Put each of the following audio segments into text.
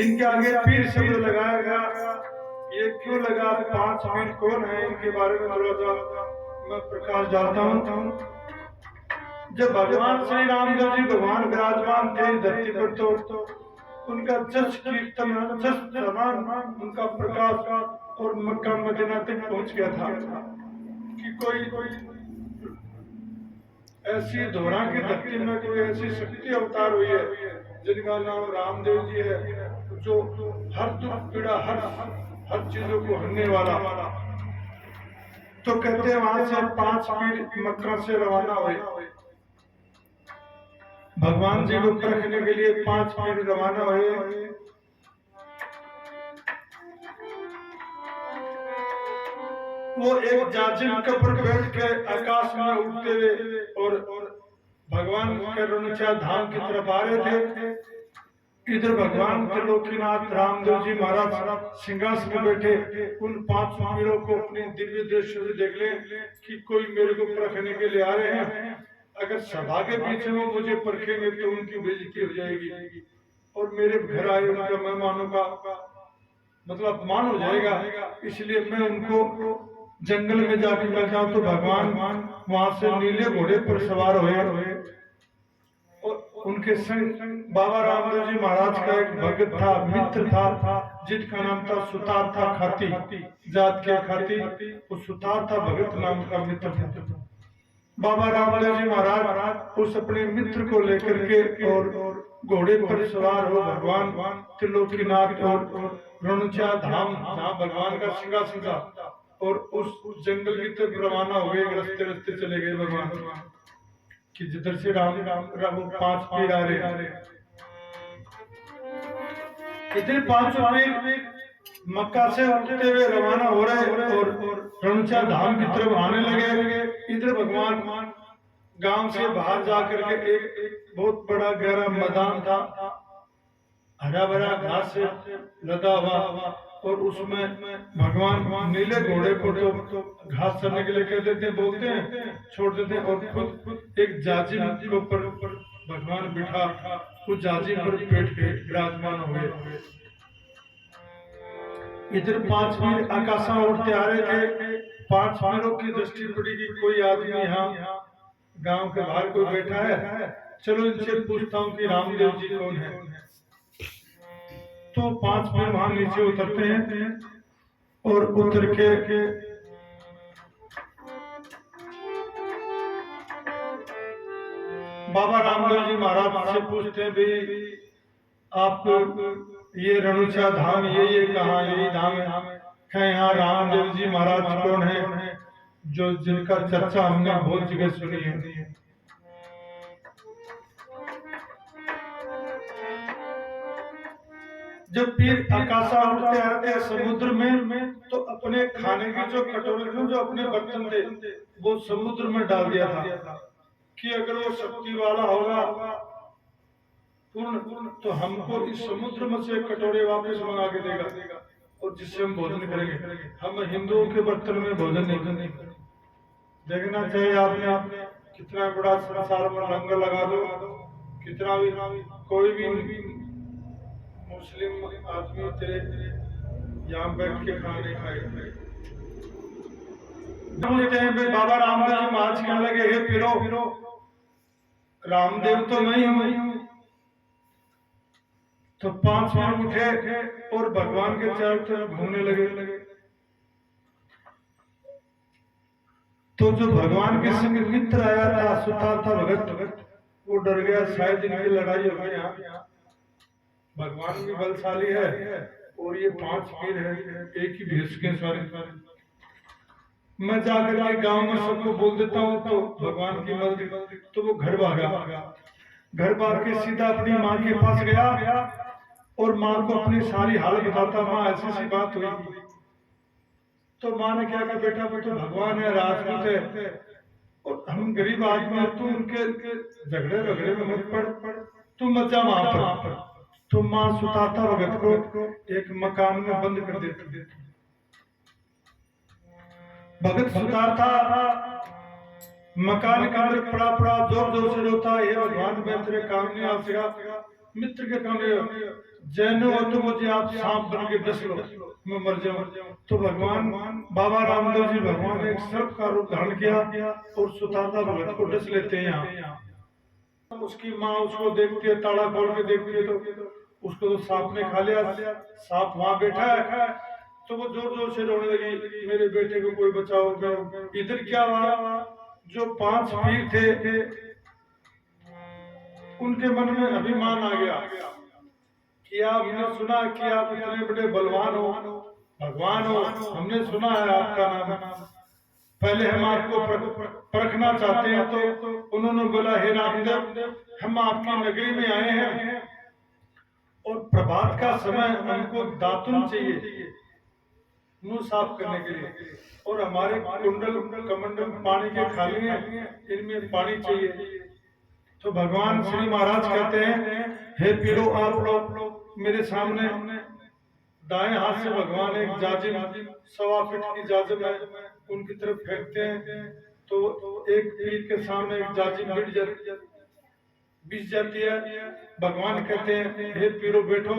इनके आगे पीर शब्द लगाया गया। ये क्यों लगा, 5 पीर कौन है, इनके बारे में थोड़ा सा मैं प्रकाश डालता हूँ। जब भगवान श्री रामदेव जी भगवान विराजमान थे धरती पर, तो उनका जस कीर्तन, जस जबान, उनका प्रकाश और मक्का मदीना तक पहुंच गया था कि कोई ऐसी दोहरा की धरती में कोई ऐसी शक्ति अवतार हुई है जिनका नाम रामदेव जी है, जो हर दुख पीड़ा, हर चीजों को हरने वाला। तो कहते हैं वहां से 5 पीर मक्का से रवाना हुए, भगवान जी को परखने के लिए 5 पीर रवाना हुए। वो एक जाजिम के ऊपर बैठ के आकाश में उड़ते हुए और भगवान के रनुचा धाम की तरफ आ रहे थे। इधर भगवान त्रिलोकीनाथ रामदेव जी महाराज सिंहासन में बैठे, उन 5 पीरों को अपनी दिव्य दृष्टि से देख ले कि कोई मेरे को परखने के लिए आ रहे हैं। अगर सभा के बीच में मुझे परखेंगे तो उनकी बेइज्जती हो जाएगी और मेरे घर आए उनका मेहमानों का मतलब अपमान हो जाएगा। इसलिए मैं उनको जंगल में जाके बैठा तो भगवान वहां से नीले घोड़े पर सवार हुए और उनके संग बाबा रामदेव जी महाराज का एक भगत था, मित्र था, जिसका नाम था सुतार था खाती, जात के खाती। वो सुतार था भगत नाम का मित्र था। बाबा रामदेव जी महाराज उस अपने मित्र को लेकर के और घोड़े पर सवार हो भगवान त्रिलोकीनाथ और रनुचा धाम जहाँ भगवान का सिंहासन था और उस जंगल की तरफ रवाना हो गए। रास्ते रास्ते चले गए भगवान कि जिधर से राम 5 पीर आ रहे। इतने 5 पीर मक्का से उठते हुए रवाना हो रहे और रनुचा धाम की तरफ आने लगे। इधर भगवान गांव से बाहर जाकर के एक बहुत बड़ा गहरा मैदान था, हरा भरा घास से लदा हुआ और उसमें भगवान नीले घोड़े को तो घास चरने के लिए कह देते बोलते हैं, छोड़ देते हैं और खुद एक जाजिम के ऊपर भगवान बिठा उस जाजिम पर बैठ के विराजमान हो गए। इधर 5 पीर आकाशा उड़ते आ रहे थे। 5 पीरों की दृष्टि पड़ी कि कोई आदमी यहाँ गांव के बाहर कोई बैठा है, चलो इनसे पूछता हूँ कि रामदेव जी कौन है। तो 5 पीर वहां नीचे उतरते हैं और उतर के बाबा रामदेव जी महाराज से पूछते हैं, भाई आप ये रनुचा धाम ये कहाँ, यही धाम है यहाँ रामदेव जी महाराज कौन है जो जिनका चर्चा हमने बहुत जगह सुनी है। जब पीर आकाशा उड़ते आते समुद्र में तो अपने खाने की जो कटोरे थे, जो अपने बर्तन थे, वो समुद्र में डाल दिया था कि अगर वो शक्ति वाला होगा पूर्ण तो हमको इस समुद्र में से कटोरे वापस मंगा के देगा और जिससे हम भोजन करेंगे। हम हिंदुओं के बर्तन में भोजन नहीं करेंगे। देखना चाहिए आपने कितना बड़ा संसार में लंगर लगा दो, कितना भी कोई भी मुस्लिम आदमी थे यहाँ बैठ के खाने खाए। बाबा रामदेव जी महाराज कहने लगे, हे पीरो, रामदेव तो मैं हूँ। तो 5 पीर उठे और भगवान के चारों तरफ घूमने लगे। तो जो भगवान के संग मित्र आया था, सुतार था भगत, वो डर गया, शायद इनकी लड़ाई हो गई। यहाँ भगवान भी बलशाली है और ये 5 पीर है, एक ही भेष के सारे। मैं जाकर के गांव में सबको बोल देता हूँ तो भगवान की मर्जी। तो वो घर भागा, घर भाग के सीधा अपनी माँ के पास गया और माँ को अपनी सारी हालत बताता, माँ ऐसी सी बात हुई। तो माँ ने क्या कहा, बेटा बेटा भगवान है, राजपूत है और हम गरीब आदमी हैं, तू उनके झगड़े में मत पड़, तू मत जा वहां पर। तो माँ सुताता भगत को एक मकान में बंद कर देती। भगत सुताता मकान के अंदर पड़ा जोर जोर से रोता, हे भगवान मैं तेरे काम नहीं आ सका, मित्र के कहने जैनो हो तो मुझे आप सांप बन के डस लो, मैं मर जाऊं। तो भगवान बाबा रामदेव जी भगवान ने एक सर्प का रूप धारण किया और सुताता भगत को डस लेते हैं यहाँ। उसकी माँ उसको देखती है, ताला खोल के देखती है, तो उसको तो सांप ने खा लिया। सांप वहां बैठा है, तो वो जोर जोर से रोने लगी, मेरे बेटे को कोई बचाओ। इधर क्या हुआ, जो 5 पीर थे उनके मन में अभिमान आ गया कि हमने सुना कि आप इतने बड़े बलवान हो, भगवान हो, हमने सुना है आपका नाम, पहले हम आपको परखना चाहते हैं। तो उन्होंने बोला, हे रामदेव, हम आपकी नगरी में आए हैं और प्रभात का समय हमको दातुन चाहिए मुंह साफ करने के लिए, और हमारे कुंडल कमंडल पानी के खाली हैं, इनमें पानी चाहिए। तो भगवान श्री महाराज कहते हैं, हे पीरो, आप लोग मेरे सामने। दाएं हाथ से भगवान एक जाजिम 1.25 फीट की जाजिम है, उनकी तरफ फेंकते हैं, तो एक पीर के सामने एक जाजिम बिछ जाती है। भगवान कहते हैं, हे पीरो बैठो।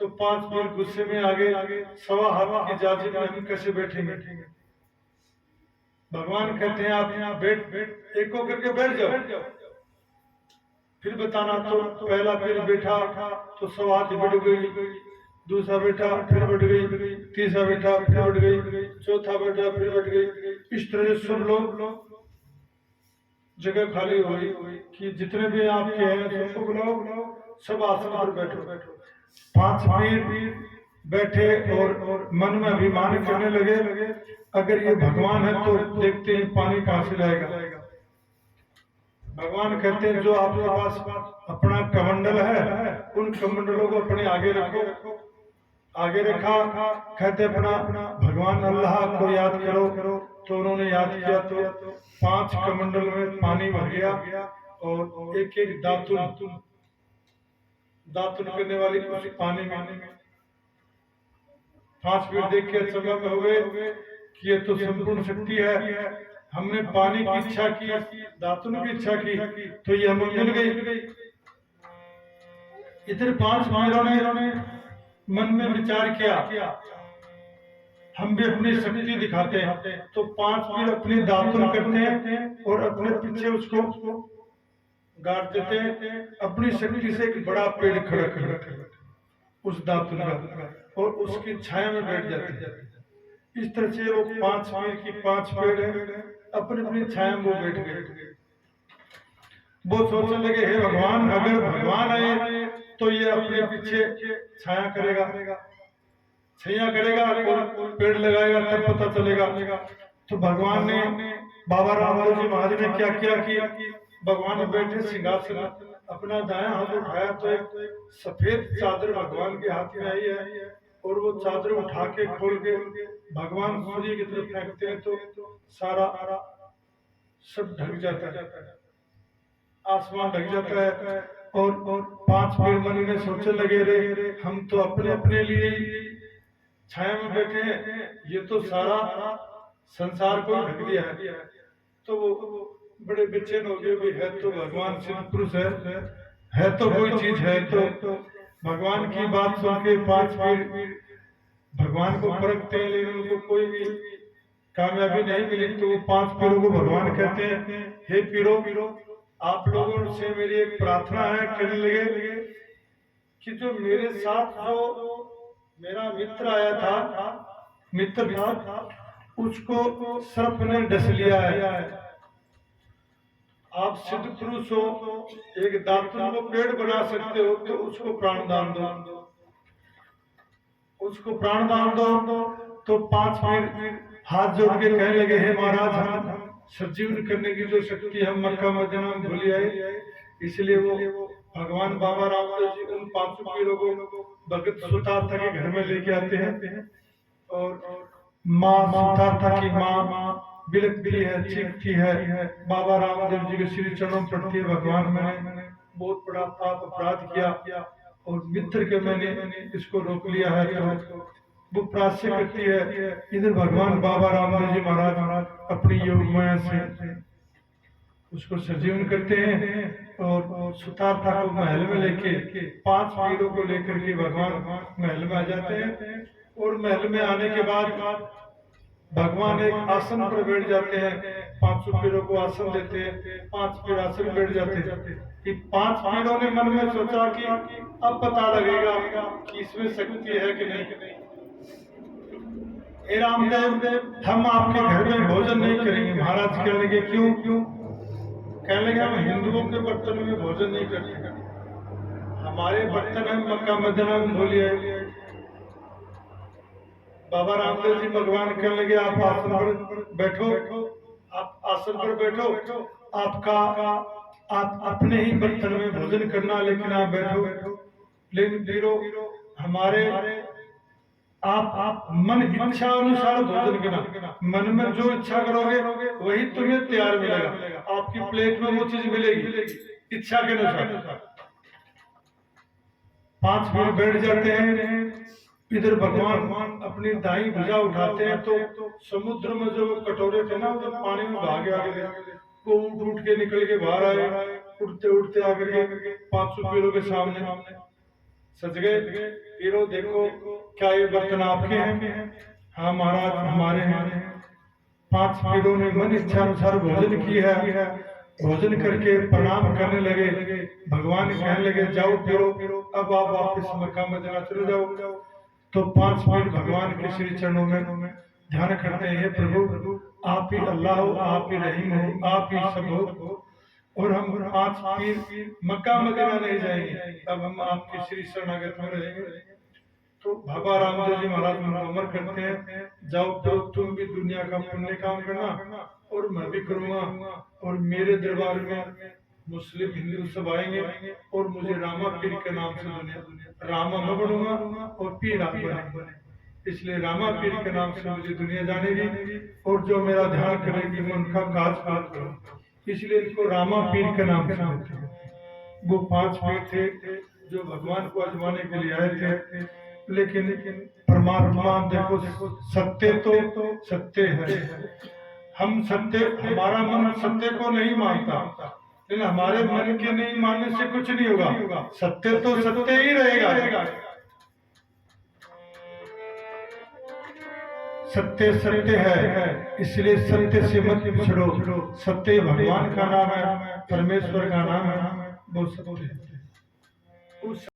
तो 5 पीर गुस्से में आगे 1.25 हाथ की जाजिम में हम कैसे बैठेंगे। भगवान कहते हैं, आप यहाँ बैठ एक को करके बैठ जाओ, फिर बताना। तो पहला पीर बैठा तो 1.25 हाथ बढ़ गई, दूसरा बेटा फिर बढ़ गई, तीसरा बेटा फिर बढ़ गई, चौथा बेटा फिर बढ़ गई। इस तरह से सब लोग जगह खाली हो गई कि जितने भी आपके हैं सबको बुलाओ, सब आसन पर बैठो। 5 पीर बैठे और मन में अभिमान करने लगे, अगर ये भगवान है तो देखते हैं पानी कहां से लाएगा। भगवान कहते हैं, जो आपके पास अपना कमंडल है उन कमंडलों को अपने आगे रखो। आगे रखा, कहते अपना भगवान अल्लाह को याद करो। तो उन्होंने याद किया, तो 5 कमंडल में पानी भर गया और एक एक दातुन करने वाली उस पानी में 5 मिनट देख के अचंभा में हो गए कि ये तो संपूर्ण शक्ति है। हमने पानी की इच्छा की, दातुन की इच्छा की, तो ये हमें मिल गई। इधर 5 वीरों ने मन में विचार किया, हम भी अपनी शक्ति दिखाते हैं। तो 5 वीर अपनी दातुन करते हैं और अपने पीछे उसको गाड़ देते हैं, अपनी शक्ति से एक बड़ा पेड़ खड़ा कर उस दातुन का, और उसकी छाया में बैठ जाते हैं। इस तरह से वो 5 वीर की 5 पेड़ है, अपनी अपनी छाया में वो बैठ गए। वो सोचने लगे, हे भगवान, अगर भगवान आए तो ये अपने पीछे छाया करेगा, कोई पेड़ लगाएगा तब पता चलेगा। तो भगवान ने, बाबा रामदेव जी महाराज ने क्या किया कि भगवान बैठे सिंहासन, अपना दायां हाथ उठाया तो एक सफेद चादर भगवान के हाथ में आई है, और वो चादर उठा के खोल के भगवान सूर्य की तरफ फेंकते हैं, तो सारा सब ढक जाता है, आसमान ढक जाता है। और 5 पीर मन में सोचने लगे, रे हम तो अपने अपने लिए छाया में बैठे हैं, ये तो सारा संसार को ढक दिया है। तो वो बड़े बेचैन हो गए, भी है तो भगवान सिद्ध पुरुष है तो कोई चीज है। तो भगवान की बात सुन के 5 पीर भगवान को परखते हैं, लेकिन उनको कोई भी कामयाबी नहीं मिली। तो 5 पीरों को भगवान कहते हैं, हे पीरो, आप लोगों से मेरी एक प्रार्थना है। कहने लगे कि जो मेरे साथ जो मेरा मित्र आया था, उसको सर्प ने डस लिया है। आप सिद्ध पुरुष हो, एक दातुन को पेड़ बना सकते हो, तो उसको प्राणदान दो, उसको प्राणदान दो। तो 5 पीर हाथ जोड़ के कहने लगे, हे महाराज, हम सजीवन करने की जो शक्ति हम मक्का मदीना में भूल आए, इसलिए वो भगवान बाबा रामदेव जी उन 5 पीरों को भगत सुतारता के घर में लेके आते हैं। और माँ सुतारता की माँ बिलखती है, चीखती है, बाबा रामदेव जी के श्री चरणों पड़ती है, भगवान मैंने बहुत बड़ा पाप अपराध किया और मित्र के मैंने इसको रोक लिया है। तो वो प्राश्य करती है। इधर भगवान बाबा रामदेव जी महाराज अपनी योग माया से उसको सजीवन करते हैं और सुतारता को महल में लेके 5 पीरों को लेकर के भगवान महल में आ जाते हैं। और महल में आने के बाद भगवान एक आसन पर बैठ जाते हैं, 5 पीरों को आसन देते हैं, 5 पीर आसन में बैठ जाते हैं। कि 5 पीरों ने मन में सोचा कि अब पता लगेगा कि इसमें शक्ति है कि नहीं। हे रामदेव, हम आपके घर में भोजन नहीं करेंगे। महाराज कहने लगे क्यों? कहने लगे हम हिंदुओं के बर्तन में भोजन नहीं करते, हमारे बर्तन है मक्का मदीना में धोलिए। बाबा रामदेव जी भगवान कहने लगे आप आसन पर बैठो, आप आसन पर बैठो, आपका आप अपने ही बर्तन में भोजन करना, लेकिन आप बैठो। लेकिन वीरो हमारे आप मन इच्छा अनुसार भोजन करना, मन में जो इच्छा करोगे वही तुम्हें तैयार मिलेगा, आपकी प्लेट में वो चीज मिलेगी इच्छा के अनुसार। 5 पीर बैठ जाते हैं। इधर भगवान अपनी दाई भुजा उठाते हैं तो समुद्र में जो कटोरे थे ना, वो पानी में भागे आगे वो उठ के निकल के बाहर आए, उड़ते उड़ते आकर के 500 पीरों के सामने सज गए। पीरो देखो क्या ये बर्तन आपके हैं? हाँ महाराज हमारे हैं। 5 पीरों ने मन इच्छा अनुसार भोजन की है। भोजन करके प्रणाम करने लगे। भगवान कहने लगे जाओ पीरो, अब आप वापस मक्का मदीना चले जाओ। तो 5 पीर भगवान के श्री चरणों में ध्यान करते हैं, प्रभु आप ही अल्लाह हो, आप ही रहीम हो, आप ही सब हो, और हम 5 पीर मक्का मदीना नहीं जाएंगे, अब हम आपकी श्री शरणागत में रहेंगे। तो बाबा रामदेव जी महाराज मुमर करते हैं, जाओ तो तुम भी दुनिया का पुण्य काम करना और मैं भी करूंगा, और मेरे दरबार में मुस्लिम हिंदू सब आएंगे और मुझे रामा पीर के नाम से दुनिया रामा मैं बनूंगा और पीर आप बनेंगे। इसलिए रामा पीर के नाम से मुझे दुनिया जानेगी, और जो मेरा ध्यान करेगी मैं उनका काज करूंगा, इसलिए इनको रामा पीर के नाम से कहते हैं। वो 5 पीर थे जो भगवान को आजमाने के लिए आए थे। लेकिन परमात्मा देखो सत्य तो सत्य है, हम सत्य, हमारा मन सत्य को नहीं मानता, लेकिन हमारे मन के नहीं मानने से कुछ नहीं होगा, सत्य तो सत्य ही रहेगा। सत्य सत्य है, इसलिए सत्य से मत पिछड़ो। सत्य भगवान का नाम है, परमेश्वर का नाम है, वो सत्य है।